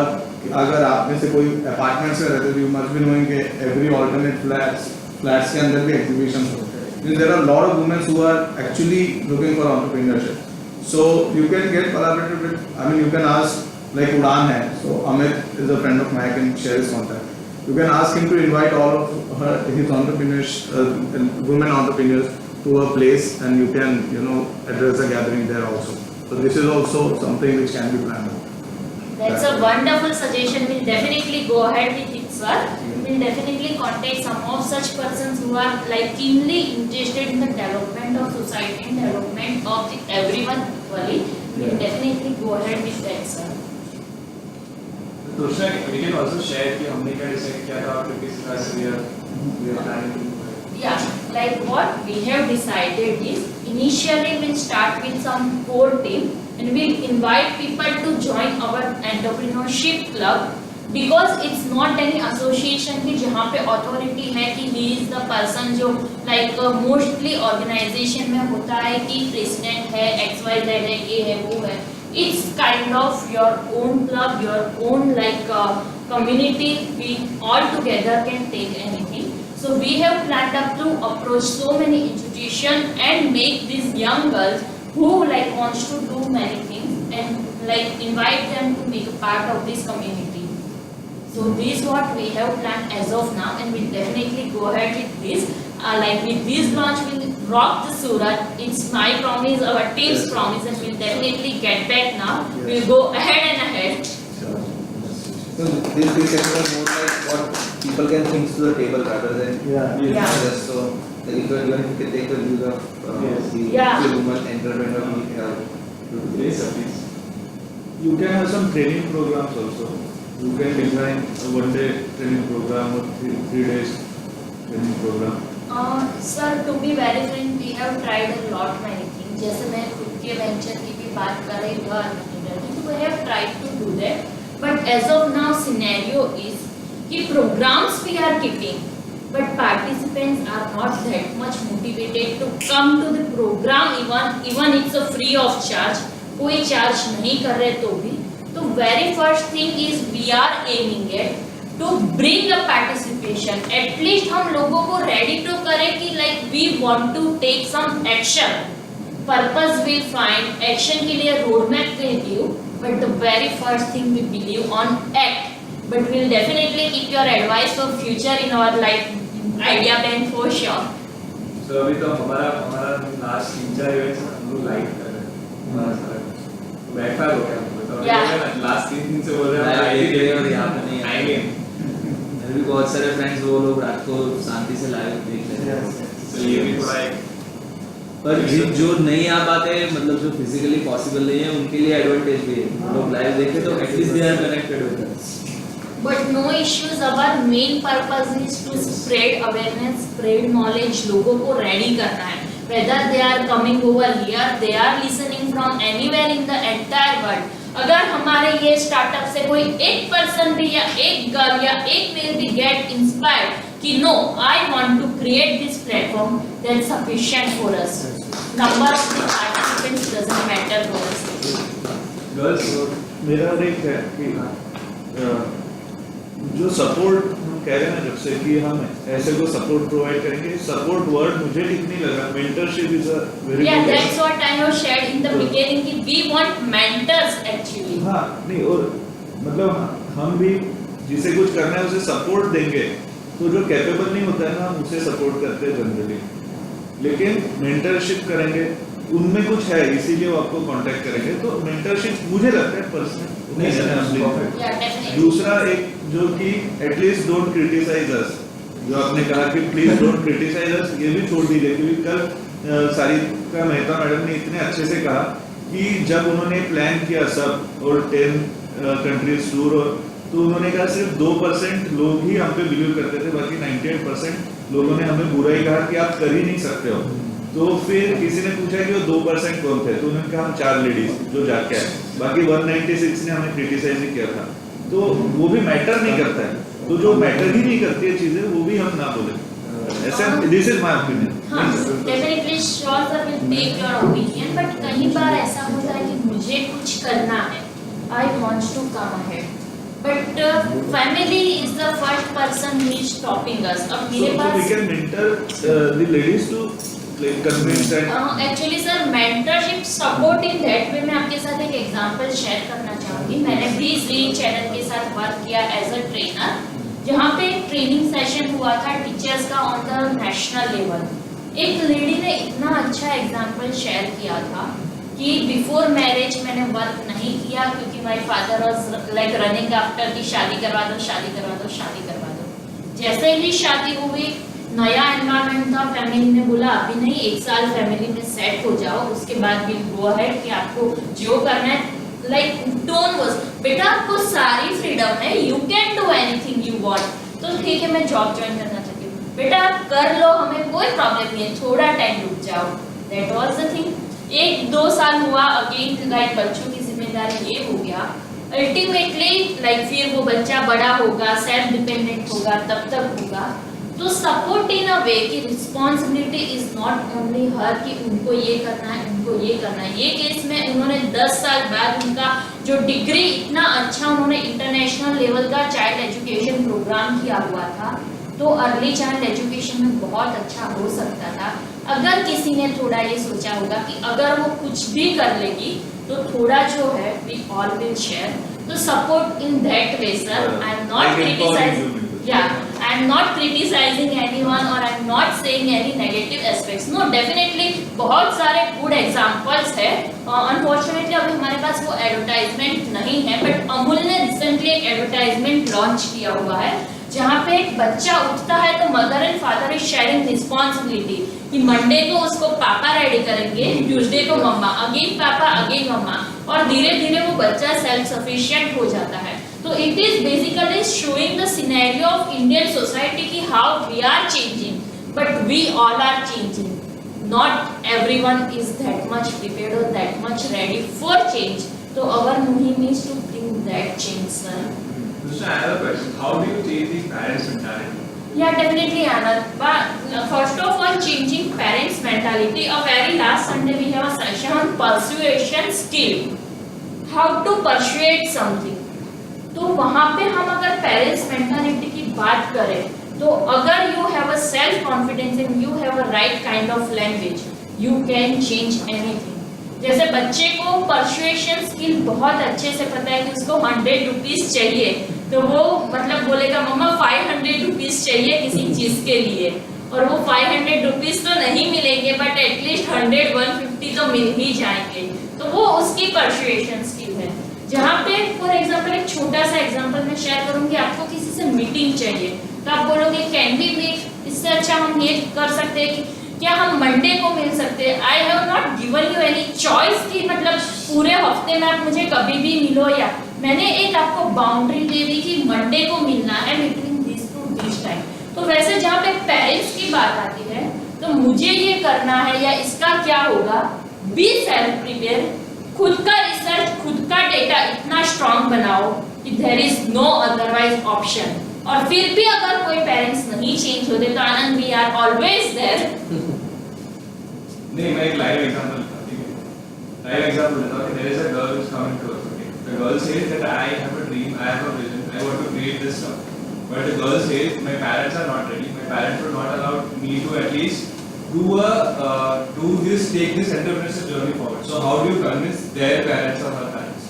अगर आप में से कोई अपार्टमेंट्स में रहते तो यू मस्ट बी नोइंग कि एवरी ऑल्टरनेट फ्लैट्स के अंदर भी एग्जीबिशन होते हैं. There are lot of women who are actually looking for entrepreneurship. So you can get collaborated with, I mean you can ask like Udaan है, so Amit is a friend of mine, I can share his contact. You can ask him to invite all of his entrepreneurs, women entrepreneurs, to a place, and you can, address a gathering there also. So this is also something which can be planned out. That's a wonderful suggestion. We'll definitely go ahead with it, sir. We'll definitely contact some of such persons who are like keenly interested in the development of society and development of everyone equally. We'll definitely go ahead with that, sir. तो we can also share कि हमने क्या decide किया था आपके किस तरह से we are planning to do it. Yeah, like what we have decided is initially we'll start with some core team and we'll invite people to join our entrepreneurship club because it's not any association कि जहाँ पे authority है कि he is the person जो like mostly organization में होता है कि president है, XYZ है, ये है, वो है. It's kind of your own club, your own like community. We all together can take anything. So we have planned up to approach so many institutions and make these young girls who like wants to do many things and like invite them to make a part of this community. So this is what we have planned as of now, and we'll definitely go ahead with this. Like with this launch, we'll rock the Surat. It's my promise, our team's promise, and we'll definitely get back now. We'll go ahead and ahead. So this session was more like what people can bring to the table rather than Yeah. just so like if you even if you can take the views of the Yeah. human entrepreneur we have. Please, please. You can have some training programs also. You can design a one-day training program or three days training program. Sir, to be very frank, we have tried a lot many things. जैसे मैं खुद के venture की भी बात कर रही हूँ, we have tried to do that. But as of now, scenario is कि programs we are keeping, but participants are not that much motivated to come to the program even it's a free of charge. कोई charge नहीं कर रहे तो भी. तो very first thing is we are aiming at to bring a participation. At least हम लोगों को ready to करें कि like we want to take some action. Purpose will find, action के लिए roadmap will give, but the very first thing we believe on act. But we'll definitely keep your advice for future in our like idea bank for sure. So अभी तो हमारा last 3-4 events हम लोग live कर रहे हैं हमारा सारा बैकफायर हो गया तो लास्ट 3 दिन से बोल रहे हैं लाइव देख रहे हैं और यहाँ पे नहीं आएंगे मेरे भी बहुत सारे फ्रेंड्स वो लोग रात को शांति से लाइव देख लेते हैं तो ये भी थोड़ा एक पर जो नहीं आ पाते मतलब जो फिजिकली पॉसिबल नहीं है उनके लिए एडवांटेज भी है लोग लाइव देखे तो at least they are connected with us But no issues. Our main purpose is to spread awareness, spread knowledge. लोगों को ready करना है. Whether they are coming over here, they are listening from anywhere in the entire world. अगर हमारे ये startup से कोई एक पर्सन भी या एक गर्ल या एक मेल भी गेट इंस्पायर्ड कि no I want to create this platform, that's sufficient for us. Number of the participants doesn't matter for us. Girls मेरा एक है कि जो सपोर्ट हम कह रहे हैं ना जब से कि हम ऐसे को सपोर्ट प्रोवाइड करेंगे, सपोर्ट वर्ड मुझे ठीक नहीं लगा. Mentorship is a very Yeah, that's what I have shared in the beginning कि we want mentors actually. हाँ नहीं और मतलब हम भी जिसे कुछ करना है उसे सपोर्ट देंगे तो जो कैपेबल नहीं होता है ना हम उसे सपोर्ट करते हैं जनरली. लेकिन मेंटरशिप करेंगे उनमें कुछ है इसीलिए वो आपको कांटेक्ट करेंगे. तो मेंटरशिप मुझे लगता है पर्सनल. Yeah, definitely. दूसरा एक जो कि एटलीस्ट डोंट क्रिटिसाइज अस, जो आपने कहा कि प्लीज डोंट क्रिटिसाइज अस, ये भी छोड़ दीजिए क्योंकि कल सारिका मेहता मैडम ने इतने अच्छे से कहा कि जब उन्होंने प्लान किया सब और 10 कंट्रीज टूर तो उन्होंने कहा सिर्फ 2% लोग ही हम पे बिलीव करते थे, बाकी 98% लोगों ने हमें बुरा ही कहा कि आप कर ही नहीं सकते हो. तो फिर किसी ने पूछा कि वो 2% कौन थे तो उन्होंने कहा हम 4 लेडीज जो जाके आए, बाकी 196 ने हमें क्रिटिसाइज ही किया था. तो वो भी मैटर नहीं करता है. तो जो मैटर ही नहीं करती है चीजें वो भी हम ना बोले. ऐसे दिस इज माय ओपिनियन. हाँ, definitely sure sir will take your opinion, but कई बार ऐसा होता है कि मुझे कुछ करना है, I want to come ahead, but family is the first person who is stopping us. अब मेरे So we pass can mentor the ladies to like convince and actually sir mentorship support in that वे मैं आपके साथ एक example share करना चाहूँगी. मैंने भी जी चैनल के साथ वर्क किया एज अ ट्रेनर, जहाँ पे एक ट्रेनिंग सेशन हुआ था टीचर्स का ऑन द नेशनल लेवल. एक लेडी ने इतना अच्छा एग्जांपल शेयर किया था कि बिफोर मैरिज मैंने वर्क नहीं किया क्योंकि my father was like running after की शादी करवा दो शादी करवा दो शादी करवा दो. जैसे ही शादी हुई नया एनवायरनमेंट था, फैमिली ने बोला अभी नहीं 1 साल फैमिली में सेट हो जाओ उसके बाद विल गो अहेड कि आपको जो करना है. लाइक टोन वाज बेटा आपको सारी फ्रीडम है, you can do anything you want. तो ठीक है मैं जॉब ज्वाइन करना चाहती हूँ, बेटा आप कर लो हमें कोई प्रॉब्लम नहीं है, थोड़ा टाइम रुक जाओ. That was the thing. 1-2 साल हुआ अगेन लाइक बच्चों की जिम्मेदारी ये हो गया. अल्टीमेटली लाइक फिर वो बच्चा बड़ा होगा सेल्फ डिपेंडेंट होगा तब तक होगा. तो सपोर्ट इन अ वे कि रिस्पॉन्सिबिलिटी इज नॉट ओनली हर कि उनको ये करना है उनको ये करना है. ये केस में उन्होंने 10 साल बाद उनका जो डिग्री इतना अच्छा उन्होंने इंटरनेशनल लेवल का चाइल्ड एजुकेशन प्रोग्राम किया हुआ था तो अर्ली चाइल्ड एजुकेशन में बहुत अच्छा हो सकता था अगर किसी ने थोड़ा ये सोचा होगा कि अगर वो कुछ भी कर लेगी तो थोड़ा जो है वी ऑल विल शेयर, तो support in that way sir. I am not criticising, I am not criticizing anyone or I am not saying any negative aspects. No, definitely बहुत सारे good examples है। Unfortunately अभी हमारे पास वो advertisement नहीं है, but Amul ने recently एक advertisement launch किया हुआ है जहाँ पे एक बच्चा उठता है तो mother and father is sharing responsibility कि मंडे को उसको पापा रेडी करेंगे, ट्यूसडे को मम्मा, अगेन पापा अगेन मम्मा, और धीरे धीरे वो बच्चा सेल्फ सफिशिएंट हो जाता है। तो it is basically showing the scenario of Indian society की how we are changing but we all are changing, not everyone is that much prepared और that much ready for change. तो our मुहिम is to bring that change sir. Just another question, how do you change the parents' mentality? Yeah, definitely Anand, but first of all changing parents mentality, a very last Sunday we have a session on persuasion skill, how to persuade something। तो वहाँ पे हम अगर parents mentality की बात करें तो अगर you have a self confidence and you have a right kind of language you can change anything. जैसे बच्चे को परसुएशन स्किल बहुत अच्छे से पता है कि उसको 100 रुपीज चाहिए तो वो मतलब बोलेगा मम्मा 500 रुपीज चाहिए किसी चीज के लिए, और वो 500 रुपीज तो नहीं मिलेंगे बट एटलीस्ट 100-150 तो मिल ही जाएंगे। तो वो उसकी परसुएशन स्किल है। जहाँ पे फॉर एग्जाम्पल एक छोटा सा एग्जाम्पल मैं शेयर करूंगी, आपको किसी से मीटिंग चाहिए तो आप बोलोगे कैन वी मीट, इससे अच्छा हम ये कर सकते हैं कि क्या हम मंडे को मिल सकते हैं। I have not given you any choice कि मतलब पूरे हफ्ते में आप मुझे कभी भी मिलो, या मैंने एक आपको बाउंड्री दे दी कि मंडे को मिलना है between this to this time. तो वैसे जहाँ पे पेरेंट्स की बात आती है तो मुझे ये करना है या इसका क्या होगा, बी सेल्फ प्रिपेयर, खुद का रिसर्च खुद का डेटा इतना स्ट्रांग बनाओ कि there is no otherwise option. और फिर भी अगर कोई पेरेंट्स नहीं चेंज होते तो Anand we are always there. नहीं, मैं एक लाइव एग्जांपल देता हूं कि there is a girl who's coming to us, okay? The girl says that I have a dream, I have a vision, I want to create this stuff. But the girl says my parents are not ready, my parents will not allow me to at least take this entrepreneurship journey forward. So how do you convince their parents or her parents?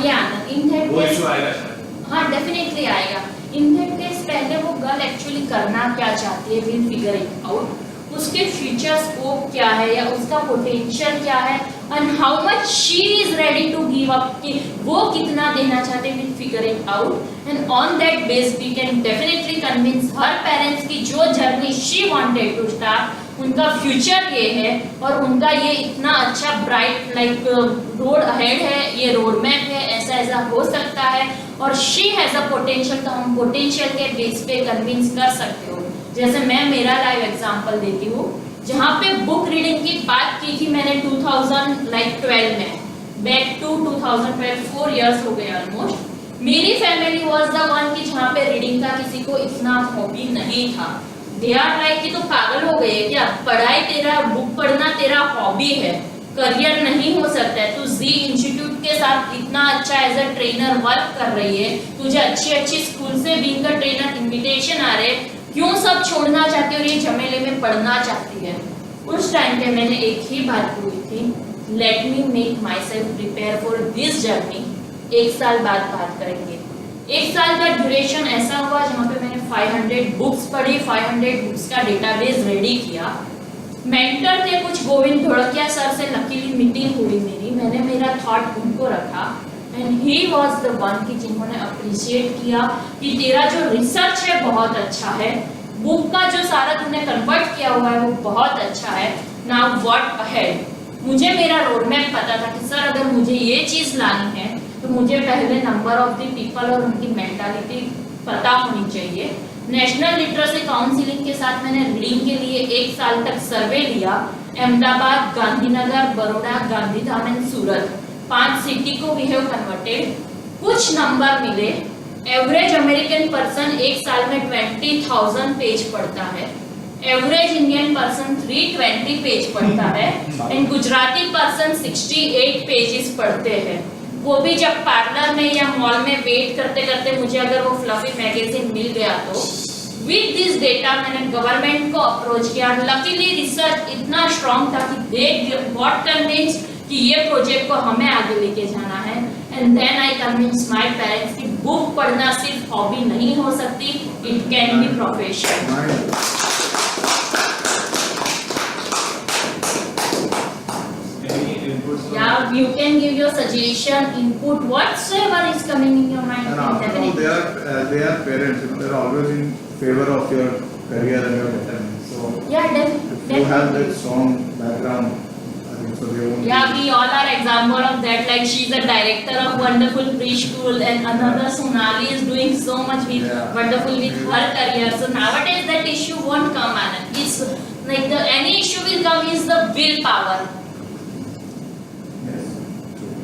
Yeah, in that वो case issue आएगा शायद। हाँ definitely आएगा। In that case पहले वो girl actually करना क्या चाहती है, विल फिगर इट आउट, उसके फ्यूचर स्कोप क्या है या उसका पोटेंशियल क्या है and how much she is ready to give up, कि वो कितना देना चाहते हैं, will figure it out and on that base we can definitely convince her parents की जो journey she wanted to start, उनका फ्यूचर ये है और उनका ये इतना अच्छा ब्राइट लाइक रोड अहेड है, ये रोड मैप है, ऐसा ऐसा हो सकता है और शी हैज अ पोटेंशियल। तो हम पोटेंशियल के बेस पे कन्विंस कर सकते हो। जैसे मैं मेरा लाइव एग्जांपल देती हूँ, जहाँ पे बुक रीडिंग की बात की थी मैंने 2012 में, बैक टू 2012, 4 इयर्स हो गए ऑलमोस्ट। मेरी फैमिली वाज द वन की जहाँ पे रीडिंग का किसी को इतना हॉबी नहीं था। दे आर लाइक कि तो पागल हो गए क्या, पढ़ाई तेरा बुक पढ़ना तेरा हॉबी है, करियर नहीं हो सकता है। तू जी इंस्टीट्यूट के साथ इतना अच्छा एज अ ट्रेनर वर्क कर रही है, तुझे अच्छी अच्छी स्कूल से बीइंग अ ट्रेनर इनविटेशन आ रहे, क्यों सब छोड़ना चाहती है और ये झमेले में पढ़ना चाहती है। उस टाइम पे मैंने एक ही बात बोली थी, let me make my self prepare for this journey. 1 साल बाद बात करेंगे। 1 साल का ड्यूरेशन ऐसा हुआ जहाँ पे मैंने 500 बुक्स पढ़ी, 500 बुक्स का डेटाबेस रेडी किया। मेंटर थे कुछ गोविंद धोड़किया सर से लकीली मीटिंग हुई मेरी, मैंने मेरा थॉट उनको रखा and he was the one की जिन्होंने अप्रिशिएट किया कि तेरा जो रिसर्च है बहुत अच्छा है, बुक का जो सारा तूने कन्वर्ट किया हुआ है वो बहुत अच्छा है, नाउ व्हाट अहेड। मुझे मेरा रोड मैप पता था कि सर अगर मुझे ये चीज़ लानी है तो मुझे पहले नंबर ऑफ द पीपल और उनकी मेंटालिटी पता होनी चाहिए। नेशनल लिटरेसी काउंसिलिंग के साथ मैंने रीडिंग के लिए 1 साल तक सर्वे लिया, Ahmedabad, Gandhinagar, Baroda, Gandhidham and Surat, 5 city को वी हैव कन्वर्टेड। कुछ नंबर मिले। एवरेज अमेरिकन पर्सन 1 साल में 20,000 पेज पढ़ता है, एवरेज इंडियन पर्सन 320 पेज पढ़ता है एंड गुजराती पर्सन 68 पेजेस पढ़ते हैं। वो भी जब पार्लर में या मॉल में वेट करते करते मुझे अगर वो फ्लफी मैगजीन मिल गया तो विद दिस डेटा मैंने गवर्नमेंट को अप्रोच किया। लकीली रिसर्च इतना स्ट्रॉन्ग था कि दे गॉट कन्विंस कि ये प्रोजेक्ट को हमें आगे लेके जाना है। And then I convince my parents कि बुक पढ़ना सिर्फ हॉबी नहीं हो सकती, it can be profession. Yeah, you can give your suggestion, input, whatsoever is coming in your mind. And you can after all, definitely- they are parents, you know, they are always in favor of your career and your betterment. So Yeah, if you have that definitely. strong background, I think so they won't. Yeah, we all are example of that. Like she's a director of Wonderful Preschool, and another Sonali is doing so much with Yeah. wonderful with her career. So nowadays that issue won't come, Anand. It's like any issue will come is the willpower. Yes, true.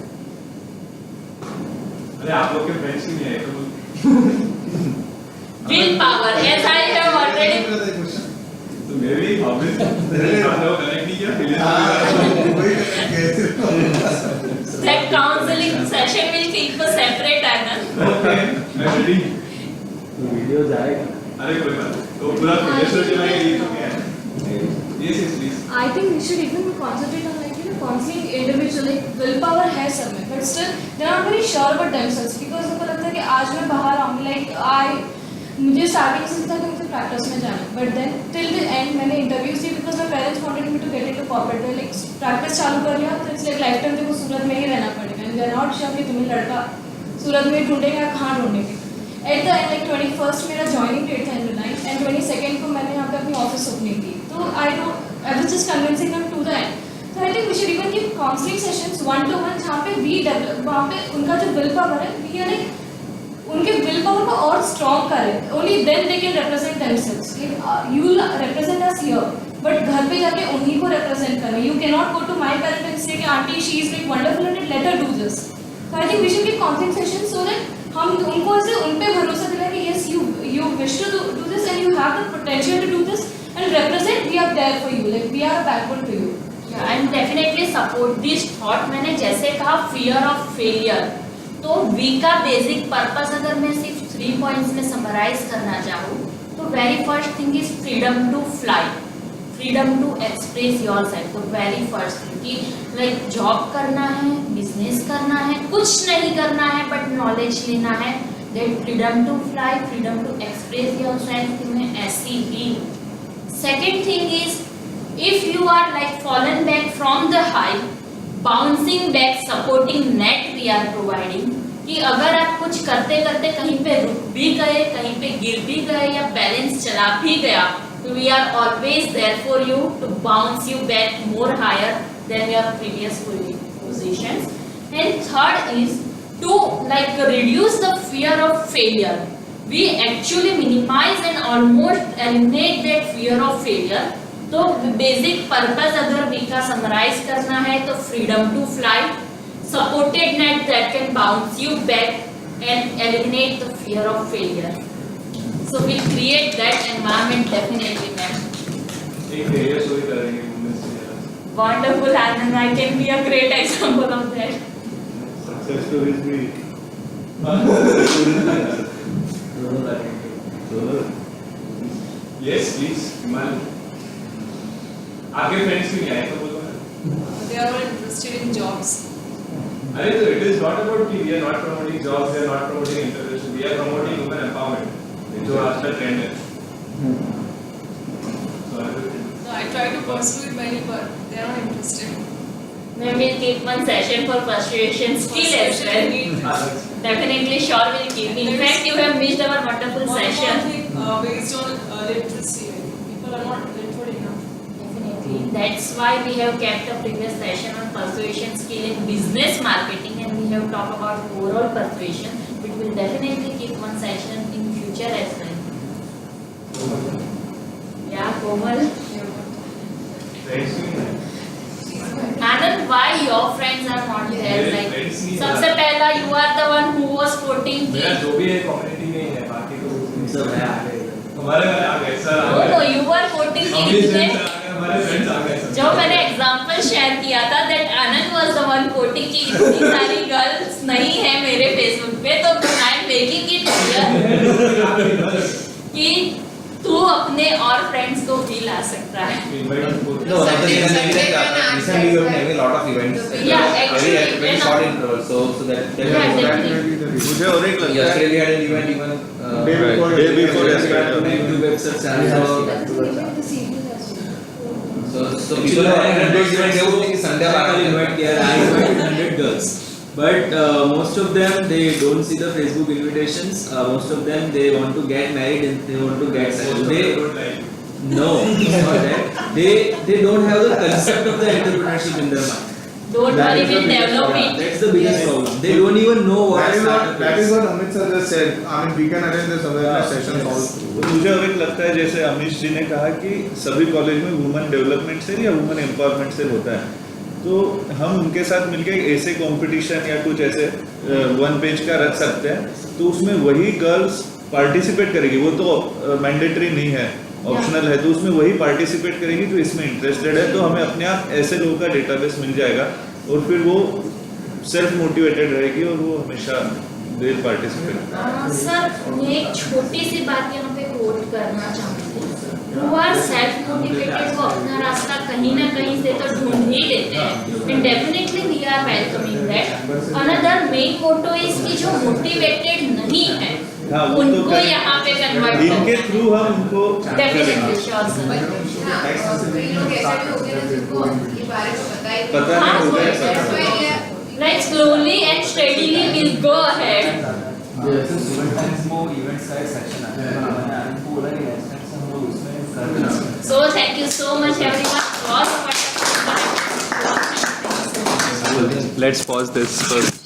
अरे आप लोग के friends क्यों नहीं आए तो Willpower, as I have already. तो मेरे भी हॉबीज आप लोग कनेक्ट नहीं किया फिर That counseling session will keep a separate, Anand. Okay मैं रेडी। तो वीडियो जाएगा। अरे कोई बात नहीं। तो पूरा प्रोजेक्ट चलाएंगे ये तो क्या है? Yes, yes, please. I think we should even concentrate on like counseling individual, like willpower है सब में, but still they are not very sure about themselves because उनको लगता है कि आज मैं बाहर आऊँगी, like मुझे स्टार्टिंग से था कि मुझे प्रैक्टिस में जाना, but then till the end मैंने इंटरव्यूज दी because my parents wanted me to get into corporate, like practice चालू कर लिया तो इट्स लाइक लाइफ टाइम देखो सूरत में ही रहना पड़ेगा and we are not sure कि तुम्हें लड़का सूरत में ढूंढेगा या कहाँ ढूंढेंगे। At the end like 21st मेरा जॉइनिंग डेट था इन जुलाई एंड 22nd को मैंने यहाँ पे अपनी ऑफिस ओपनिंग की, तो I was just convincing them to the end. तो I think we should even give counselling sessions 1-to-1 जहाँ पे वी डेवलप, वहाँ पे उनका जो विल पावर है वी आर लाइक उनके विल पावर को और स्ट्रॉन्ग करें, only then they can represent themselves. You will represent us here but घर पे जाके उन्हीं को रिप्रेजेंट करें। You can not go to my parents and से कि aunty she is like wonderful and let her do this. तो I think we should give counselling sessions so that हम उनको ऐसे उन पे भरोसा दिलाएं कि yes you wish to do this and you have the potential to do this and represent, we are there for you, like we are a backbone for you. And definitely support this thought. मैंने जैसे कहा fear of failure, तो we का basic purpose अगर मैं सिर्फ 3 points में summarise करना चाहूँ तो very first thing is freedom to fly, freedom to express yourself. तो वेरी फर्स्ट थिंग कि लाइक जॉब करना है, बिजनेस करना है, कुछ नहीं करना है बट नॉलेज लेना है, that freedom to fly, freedom to express yourself तुम्हें ऐसी ही। Second thing is if you are like fallen back from the high, bouncing back supporting net we are providing, कि अगर आप कुछ करते करते कहीं पे रुक भी गए, कहीं पे गिर भी गए या बैलेंस चला भी गया, तो we are always there for you to bounce you back more higher than your previous positions. And third is to like reduce the fear of failure. We actually minimize and almost eliminate that fear of failure. तो basic purpose अगर we का summarise करना है तो freedom to fly, supported net that can bounce you back and eliminate the fear of failure. So we create that environment definitely ma'am. एक career story करेंगे women's के। Wonderful Anand, I can be a great example of that. Success stories भी yes please Himal. आपके friends क्यों नहीं आए तो बोलो ना। They are all interested in jobs. अरे तो it is not about कि we are not promoting jobs, we are not promoting intervention, we are promoting women empowerment, जो आज का ट्रेंड है। So No, I try to pursue it many, but they are not interested. We will keep one session for persuasion skill as well. Definitely sure we'll keep. In fact, you have missed our wonderful One more session. thing, based on literacy, people are not literate enough. Definitely. That's why we have kept a previous session on persuasion skill in business marketing, and we have talked about overall persuasion, which will definitely keep one session in future as well. Yeah, Komal. Friends क्यों नहीं आए? Anand, why your friends are not there? मेरे Like, friends नहीं सबसे है। पहला you are the one who was quoting मेरा the. जो भी है कम्युनिटी में ही है, बाकी तो सब है आगे। हमारे वाले आ गए sir. No, no, you were quoting the. हमारे फ्रेंड्स आ गए, हमारे फ्रेंड्स आ गए सर। जो मैंने एग्जांपल शेयर किया था that Anand was the one quoting कि इतनी सारी गर्ल्स नहीं है मेरे फेसबुक पे, तो I am making it clear कि जा सकता है। No, at the same time, recently we have been having a lot of events. at Yeah, very- actually, very when short intervals, so that. Yeah, definitely. मुझे और एक लगता Yesterday है we had an event even. Day before day before yesterday. yesterday. Two website channels. The series as well. So people have attended those events, they would think Sunday I invite here. I invited 100 girls. But most of them they don't see the Facebook invitations. Most of them they want to get married and they want to get settled. No, it's not that. They don't have the concept of the entrepreneurship in their mind. Don't That worry, is the we'll biggest develop problem. it. That's the biggest problem. They don't even know what That a is what startup that is. is what Amit sir just said. I mean, we can arrange this awareness sessions also. तो मुझे और एक लगता है जैसे अमीश जी ने कहा कि सभी कॉलेज में वुमेन डेवलपमेंट सेल या वुमेन एम्पावरमेंट सेल होता है, तो हम उनके साथ मिलके एक ऐसे कंपटीशन या कुछ ऐसे वन पेज का रख सकते हैं, तो उसमें वही गर्ल्स पार्टिसिपेट करेगी, वो तो मैंडेटरी नहीं है, ऑप्शनल है, तो उसमें वही पार्टिसिपेट करेगी जो इसमें इंटरेस्टेड है, तो हमें अपने आप ऐसे लोगों का डेटाबेस मिल जाएगा और फिर वो सेल्फ मोटिवेटेड रहेगी और वो हमेशा विल पार्टिसिपेट। सर मैं एक छोटी सी बात यहाँ पे कोट करना चाहूँगी। Who are self motivated वो अपना रास्ता कहीं ना कहीं से तो ढूंढ ही लेते हैं, and definitely we are welcoming that. Another main motto is कि जो motivated नहीं है हाँ, वो तो उनको करें। यहाँ पे कन्वर्ट इनके थ्रू हम उनको डेफिनेटली श्योर सर। हाँ, कई लोग ऐसे भी होते हैं जिनको ये बारे में पता ही नहीं। पता हाँ, नहीं होता है वो That's why सब। they are- Like slowly and steadily we'll go ahead. जैसे स्टूडेंट टाइम्स में इवेंट्स का एक सेक्शन आता है, मैंने आपको बोला कि नेक्स्ट टाइम से हम लोग उसमें कर देना। So thank you so much everyone for watching. Let's pause this first.